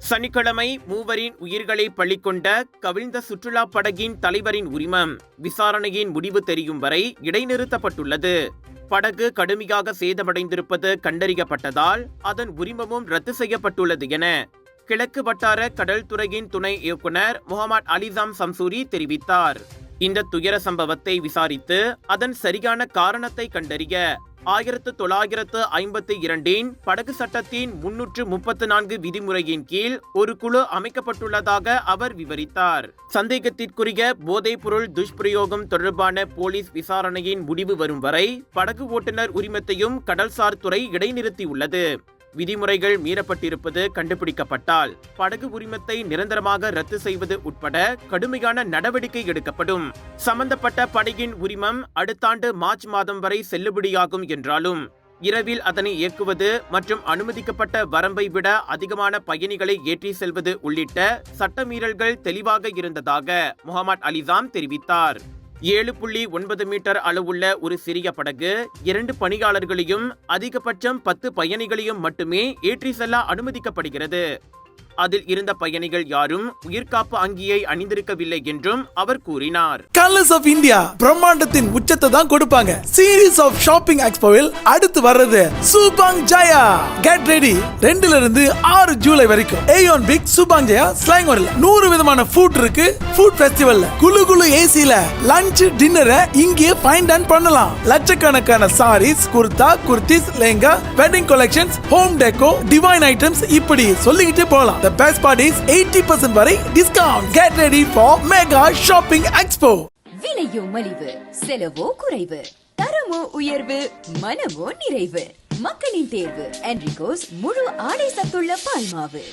சனிக்கிழமை மூவரின் உயிர்களை பள்ளிக்கொண்ட கவிழ்ந்த சுற்றுலா படகின் தலைவரின் உரிமம் விசாரணையின் முடிவு தெரியும் வரை இடைநிறுத்தப்பட்டுள்ளது. படகு கடுமையாக சேதமடைந்திருப்பது கண்டறியப்பட்டதால் அதன் உரிமமும் ரத்து செய்யப்பட்டுள்ளது என கிழக்கு வட்டார கடல் துறையின் துணை இயக்குனர் முகமது அலிசாம் சம்சூரி தெரிவித்தார். இந்த துயர சம்பவத்தை விசாரித்து அதன் சரியான காரணத்தை கண்டறிய 1952 படகு சட்டத்தின் 334 விதிமுறையின் கீழ் ஒரு குழு அமைக்கப்பட்டுள்ளதாக அவர் விவரித்தார். சந்தேகத்திற்குரிய போதைப் பொருள் துஷ்பிரயோகம் தொடர்பான போலீஸ் விசாரணையின் முடிவு வரும் வரை படகு ஓட்டுநர் உரிமத்தையும் கடல்சார் துறை இடைநிறுத்தியுள்ளது. விதிமுறைகள் மீறப்பட்டிருப்பது கண்டுபிடிக்கப்பட்டால் படகு உரிமத்தை நிரந்தரமாக ரத்து செய்வது உட்பட கடுமையான நடவடிக்கை எடுக்கப்படும். சம்பந்தப்பட்ட படகின் உரிமம் அடுத்த ஆண்டு மார்ச் மாதம் வரை செல்லுபடியாகும் என்றாலும் இரவில் அதனை இயக்குவது மற்றும் அனுமதிக்கப்பட்ட வரம்பை விட அதிகமான பயணிகளை ஏற்றி செல்வது உள்ளிட்ட சட்டமீறல்கள் தெளிவாக இருந்ததாக முகமது அலிசாம் தெரிவித்தார். 7.9 மீட்டர் அளவுள்ள ஒரு சிறிய படகு 2 பணியாளர்களையும் அதிகபட்சம் 10 பயணிகளையும் மட்டுமே ஏற்றி செல்ல அனுமதிக்கப்படுகிறது. அதில் இருந்த பயணிகள் யாரும் உயிர்காப்பு அங்கியை அணிந்திருக்கவில்லை என்றும் அவர் கூறினார். கலர்ஸ் ஆஃப் இந்தியா பிரம்மாண்டத்தின் உச்சத்தை தான் கொடுப்பாங்க. சீரீஸ் ஆஃப் ஷாப்பிங் எக்ஸ்போவில் அடுத்து வர்றது சுபாங் ஜயா. Get ready. 2 இருந்து 6 ஜூலை வரைக்கும் ஏயோன் பிக் சுபாங் ஜயா ஸ்லாங்கோரில் 100 விதமான ஃபுட் இருக்கு. ஃபுட் ஃபெஸ்டிவல்ல குளு குளு ஏசில லஞ்ச் டின்னரை இங்கே ஃபைண்ட் அண்ட் பண்ணலாம். லட்சக்கணக்கான saris, kurta, kurtis, lehenga, wedding collections, home decor, divine items இப்படி சொல்லிக்கிட்டே போகலாம். The best part is 80% வரை discount. Get ready for Mega Shopping Expo. விலையோ மலிவு, செலவோ குறைவு, தரமோ உயர்வு, மனமோ நிறைவு. மக்களின் தேர்வு என்ரிகோஸ் முழு ஆடை சத்துள்ள பால்மாவு.